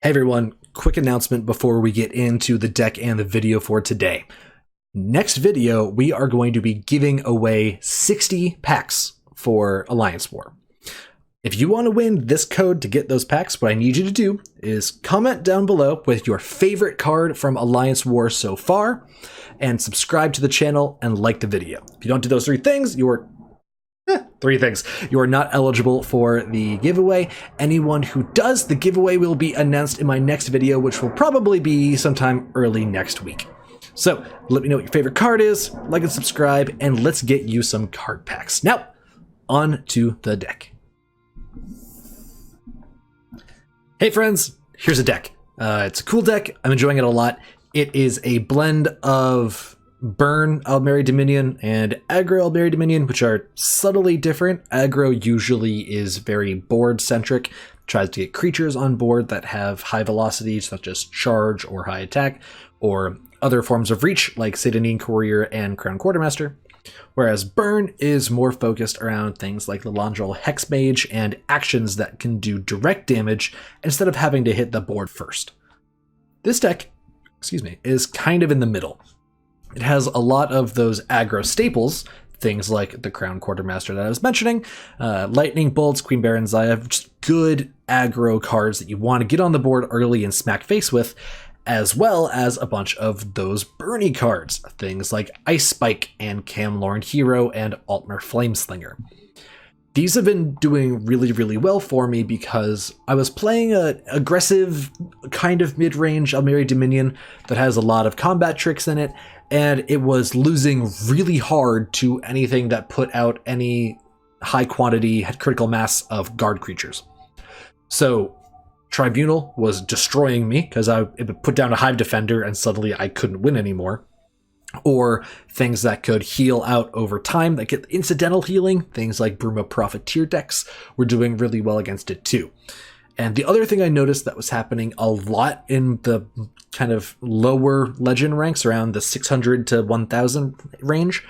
Hey everyone, quick announcement before we get into the deck and the video for today. Next video, we are going to be giving away 60 packs for Alliance War. If you want to win this code to get those packs, what I need you to do is comment down below with your favorite card from Alliance War so far, and subscribe to the channel and like the video. If you don't do those three things, you are not eligible for the giveaway. Anyone who does, the giveaway will be announced in my next video, which will probably be sometime early next week. So let me know what your favorite card is, like and subscribe, and let's get you some card packs. Now, on to the deck. Hey friends, here's a deck. It's a cool deck. I'm enjoying it a lot. It is a blend of Burn Aldmeri Dominion and Aggro Aldmeri Dominion, which are subtly different. Aggro usually is very board centric, tries to get creatures on board that have high velocity, such as charge or high attack, or other forms of reach like Satanine Courier and Crown Quartermaster. Whereas Burn is more focused around things like the Landrel Hexmage and actions that can do direct damage instead of having to hit the board first. This deck, is kind of in the middle. It has a lot of those aggro staples, things like the Crown Quartermaster that I was mentioning, Lightning Bolts, Queen Baron Zaya, just good aggro cards that you want to get on the board early and smack face with, as well as a bunch of those Burny cards, things like Ice Spike and Camlorn Hero and Aldmeri Flameslinger. These have been doing really, really well for me because I was playing an aggressive kind of mid-range Aldmeri Dominion that has a lot of combat tricks in it, and it was losing really hard to anything that put out any high quantity, had critical mass of guard creatures. So Tribunal was destroying me because I put down a Hive Defender and suddenly I couldn't win anymore. Or things that could heal out over time that get incidental healing, things like Bruma Profiteer decks were doing really well against it too. And the other thing I noticed that was happening a lot in the kind of lower legend ranks around the 600 to 1000 range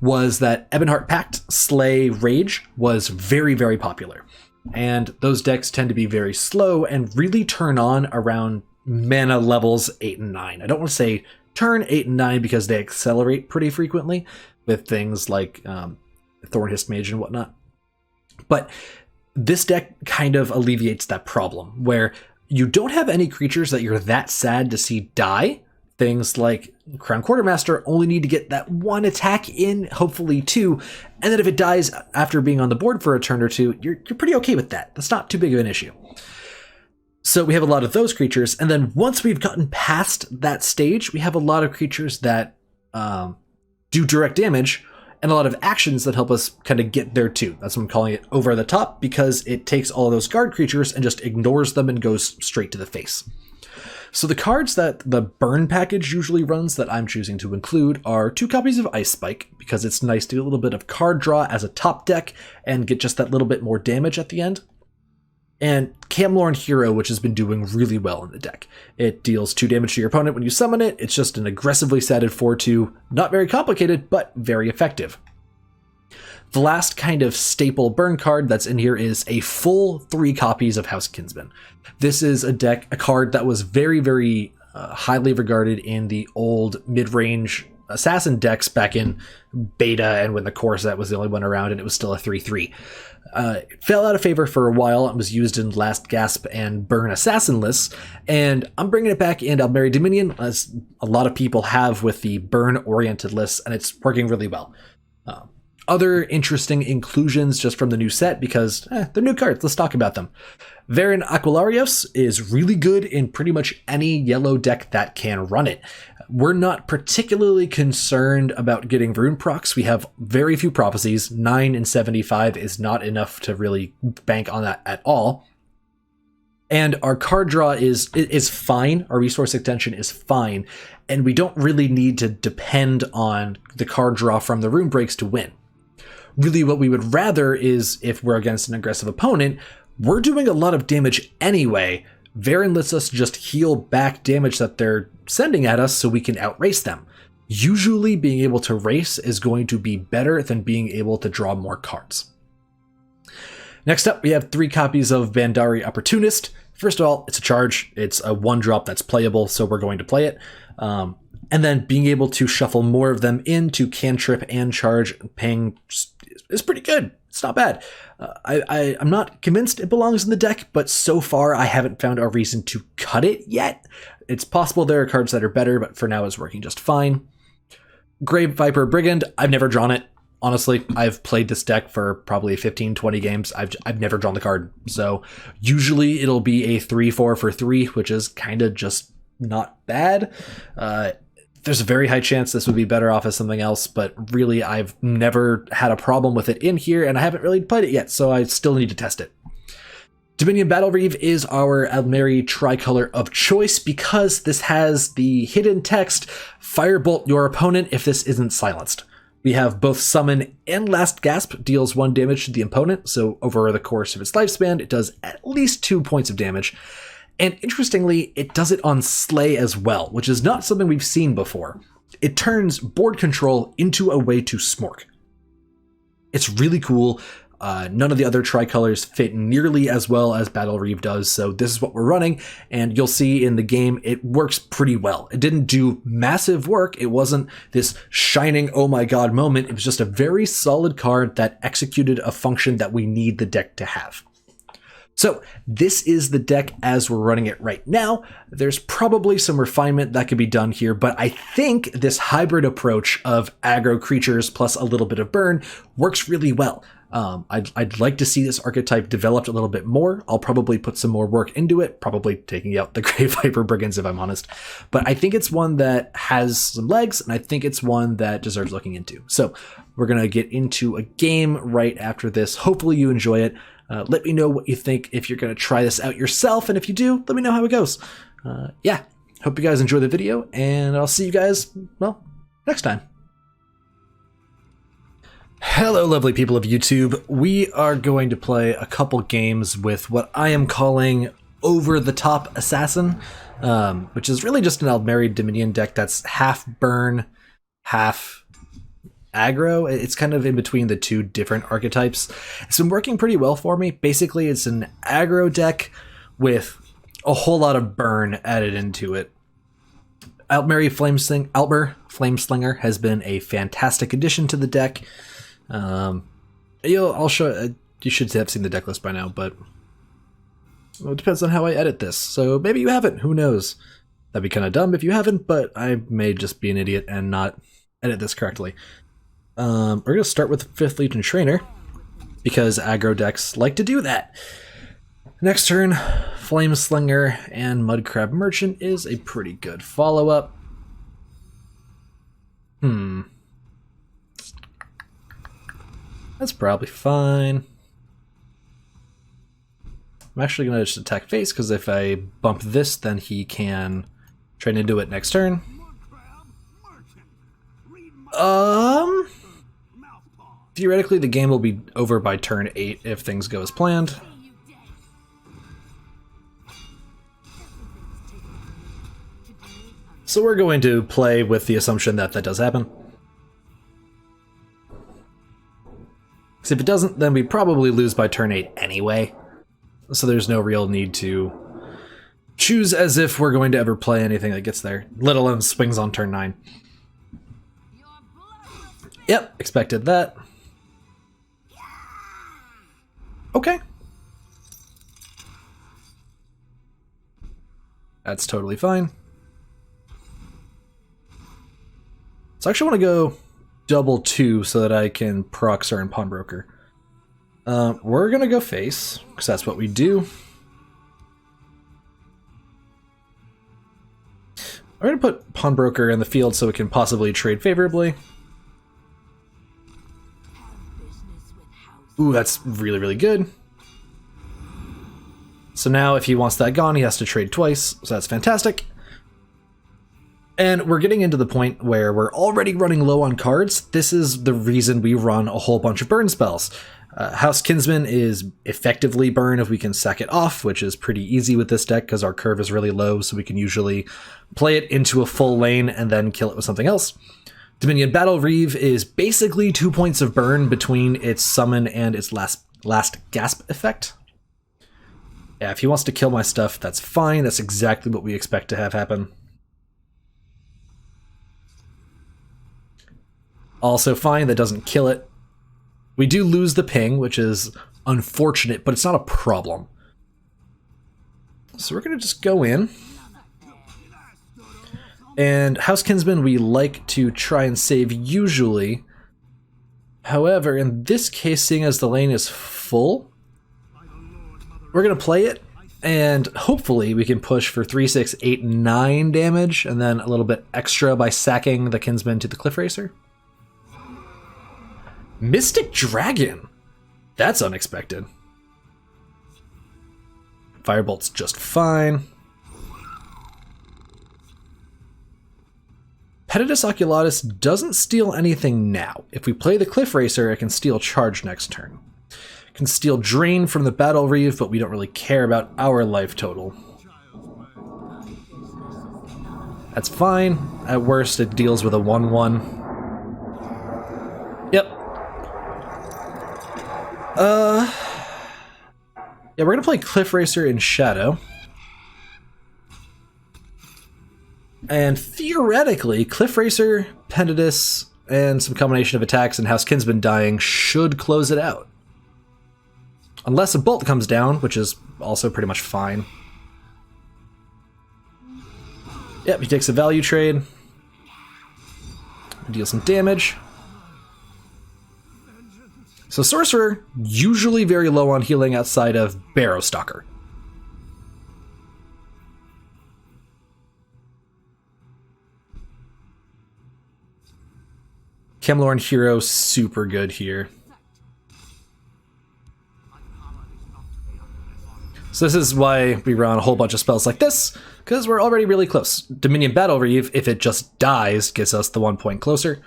was that Ebonheart Pact Slay Rage was very, very popular. And those decks tend to be very slow and really turn on around mana levels 8 and 9. I don't want to say turn 8 and 9 because they accelerate pretty frequently with things like Thornhisk Mage and whatnot. But this deck kind of alleviates that problem where you don't have any creatures that you're that sad to see die. Things like Crown Quartermaster only need to get that one attack in, hopefully two, and then if it dies after being on the board for a turn or two, you're pretty okay with that. That's not too big of an issue. So we have a lot of those creatures, and then once we've gotten past that stage, we have a lot of creatures that do direct damage, and a lot of actions that help us kind of get there too. That's what I'm calling it over the top, because it takes all those guard creatures and just ignores them and goes straight to the face. So the cards that the Burn package usually runs that I'm choosing to include are 2 copies of Ice Spike, because it's nice to get a little bit of card draw as a top deck and get just that little bit more damage at the end. And Camlorn Hero, which has been doing really well in the deck. It deals 2 damage to your opponent when you summon it. It's just an aggressively statted 4/2, not very complicated, but very effective. The last kind of staple Burn card that's in here is a full 3 copies of House Kinsman. This is a card that was very, very highly regarded in the old mid-range assassin decks back in beta and when the core set was the only one around and it was still a 3/3. It fell out of favor for a while. It was used in Last Gasp and Burn Assassin lists, and I'm bringing it back in Aldmeri Dominion, as a lot of people have with the Burn-oriented lists, and it's working really well. Other interesting inclusions just from the new set, because they're new cards. Let's talk about them. Varen Aquilarios is really good in pretty much any yellow deck that can run it. We're not particularly concerned about getting rune procs. We have very few prophecies. 9 and 75 is not enough to really bank on that at all. And our card draw is fine. Our resource extension is fine. And we don't really need to depend on the card draw from the rune breaks to win. Really what we would rather is, if we're against an aggressive opponent, we're doing a lot of damage anyway. Varen lets us just heal back damage that they're sending at us so we can outrace them. Usually being able to race is going to be better than being able to draw more cards. Next up, we have 3 copies of Bandari Opportunist, First of all, it's a charge. It's a 1-drop that's playable, so we're going to play it. And then being able to shuffle more of them into cantrip and charge paying is pretty good. It's not bad. I'm not convinced it belongs in the deck, but so far I haven't found a reason to cut it yet. It's possible there are cards that are better, but for now it's working just fine. Grave Viper Brigand, I've never drawn it. Honestly, I've played this deck for probably 15, 20 games. I've never drawn the card. So usually it'll be a 3/4 for 3, which is kind of just not bad. There's a very high chance this would be better off as something else, but really I've never had a problem with it in here, and I haven't really played it yet, so I still need to test it. Dominion Battle Reeve is our Aldmeri tricolor of choice because this has the hidden text, Firebolt your opponent if this isn't silenced. We have both Summon and Last Gasp deals 1 damage to the opponent, so over the course of its lifespan, it does at least 2 points of damage. And interestingly, it does it on Slay as well, which is not something we've seen before. It turns board control into a way to smork. It's really cool. None of the other tricolors fit nearly as well as Battle Reeve does, so this is what we're running, and you'll see in the game it works pretty well. It didn't do massive work. It wasn't this shining oh my god moment. It was just a very solid card that executed a function that we need the deck to have. So this is the deck as we're running it right now. There's probably some refinement that could be done here, but I think this hybrid approach of aggro creatures plus a little bit of burn works really well. I'd like to see this archetype developed a little bit more. I'll probably put some more work into it, probably taking out the Grave Viper Brigands if I'm honest. But I think it's one that has some legs, and I think it's one that deserves looking into. So we're going to get into a game right after this. Hopefully you enjoy it. Let me know what you think if you're going to try this out yourself, and if you do, let me know how it goes. Yeah, hope you guys enjoy the video, and I'll see you guys, well, next time. Hello, lovely people of YouTube. We are going to play a couple games with what I am calling Over-the-Top Assassin, which is really just an Aldmeri Dominion deck that's half burn, half aggro. It's kind of in between the two different archetypes. It's been working pretty well for me. Basically, it's an aggro deck with a whole lot of burn added into it. Aldmeri Flameslinger has been a fantastic addition to the deck. I'll show. You should have seen the deck list by now, but well, it depends on how I edit this. So maybe you haven't. Who knows? That'd be kind of dumb if you haven't, but I may just be an idiot and not edit this correctly. We're gonna start with 5th Legion Trainer because aggro decks like to do that. Next turn, Flameslinger and Mudcrab Merchant is a pretty good follow-up. That's probably fine. I'm actually going to just attack face, because if I bump this, then he can train into it next turn. Theoretically, the game will be over by turn 8 if things go as planned. So we're going to play with the assumption that that does happen. Because if it doesn't, then we probably lose by turn 8 anyway. So there's no real need to choose as if we're going to ever play anything that gets there, let alone swings on turn 9. Yep, expected that. Okay. That's totally fine. So I actually want to go double 2 so that I can proc Certain Pawnbroker. We're going to go face, because that's what we do. I'm going to put Pawnbroker in the field so it can possibly trade favorably. Ooh, that's really, really good. So now if he wants that gone, he has to trade twice, so that's fantastic. And we're getting into the point where we're already running low on cards. This is the reason we run a whole bunch of burn spells. House Kinsman is effectively burn if we can sack it off, which is pretty easy with this deck because our curve is really low, so we can usually play it into a full lane and then kill it with something else. Dominion Battle Reeve is basically 2 points of burn between its summon and its last gasp effect. Yeah, if he wants to kill my stuff, that's fine. That's exactly what we expect to have happen. Also fine, that doesn't kill it. We do lose the ping, which is unfortunate, but it's not a problem. So we're going to just go in. And House Kinsman we like to try and save usually. However, in this case, seeing as the lane is full, we're going to play it, and hopefully we can push for 3, 6, 8, 9 damage, and then a little bit extra by sacking the Kinsman to the Cliff Racer. Mystic Dragon! That's unexpected. Firebolt's just fine. Petatus Oculatus doesn't steal anything now. If we play the Cliff Racer, it can steal Charge next turn. It can steal Drain from the Battle Reeve, but we don't really care about our life total. That's fine. At worst, it deals with a 1/1. Yep. Yeah, we're gonna play Cliff Racer in Shadow. And theoretically, Cliff Racer, Petatus, and some combination of attacks and House Kinsman dying should close it out. Unless a bolt comes down, which is also pretty much fine. Yep, he takes a value trade. Deal some damage. So Sorcerer, usually very low on healing outside of Barrowstalker. Camlorn Hero, super good here. So this is why we run a whole bunch of spells like this, because we're already really close. Dominion Battle Reeve, if it just dies, gets us the 1 point closer.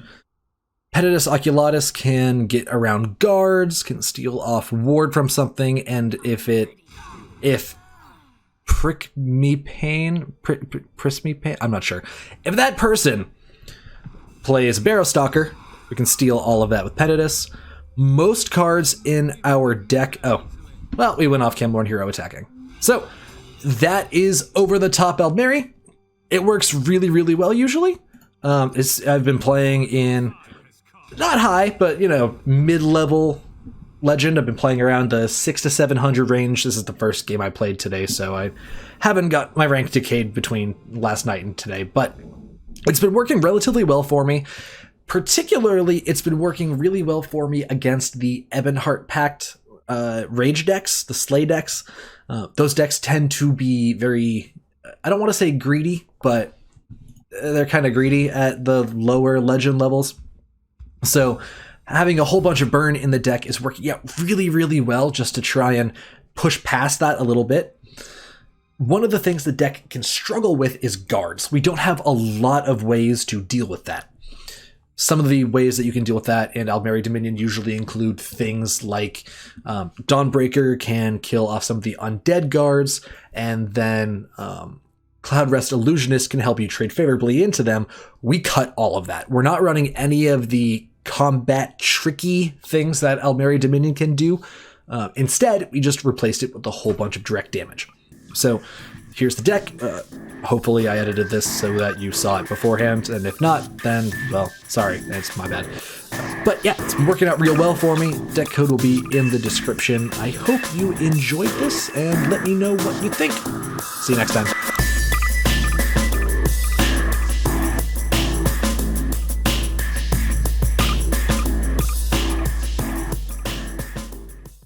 Petatus Oculatus can get around guards, can steal off ward from something, and if Priss Me Pain, I'm not sure. If that person plays Barrowstalker, we can steal all of that with Petatus. Most cards in our deck... Oh, well, we went off Camlorn Hero attacking. So, that is Over the Top Aldmeri. It works really, really well usually. I've been playing in... not high, but, you know, mid-level Legend. I've been playing around the 600 to 700 range. This is the first game I played today, so I haven't got my rank decayed between last night and today, but it's been working relatively well for me. Particularly, it's been working really well for me against the Ebonheart Pact Rage decks, the Slay decks. Those decks tend to be very, I don't want to say greedy, but they're kind of greedy at the lower Legend levels. So having a whole bunch of burn in the deck is working out really, really well just to try and push past that a little bit. One of the things the deck can struggle with is guards. We don't have a lot of ways to deal with that. Some of the ways that you can deal with that in Aldmeri Dominion usually include things like Dawnbreaker can kill off some of the undead guards, and then Cloud Rest Illusionist can help you trade favorably into them. We cut all of that. We're not running any of the combat tricky things that Aldmeri Dominion can do. Instead, we just replaced it with a whole bunch of direct damage. So here's the deck. Hopefully I edited this so that you saw it beforehand, and if not, then, well, sorry, it's my bad. But yeah, it's been working out real well for me. Deck code will be in the description. I hope you enjoyed this, and let me know what you think. See you next time.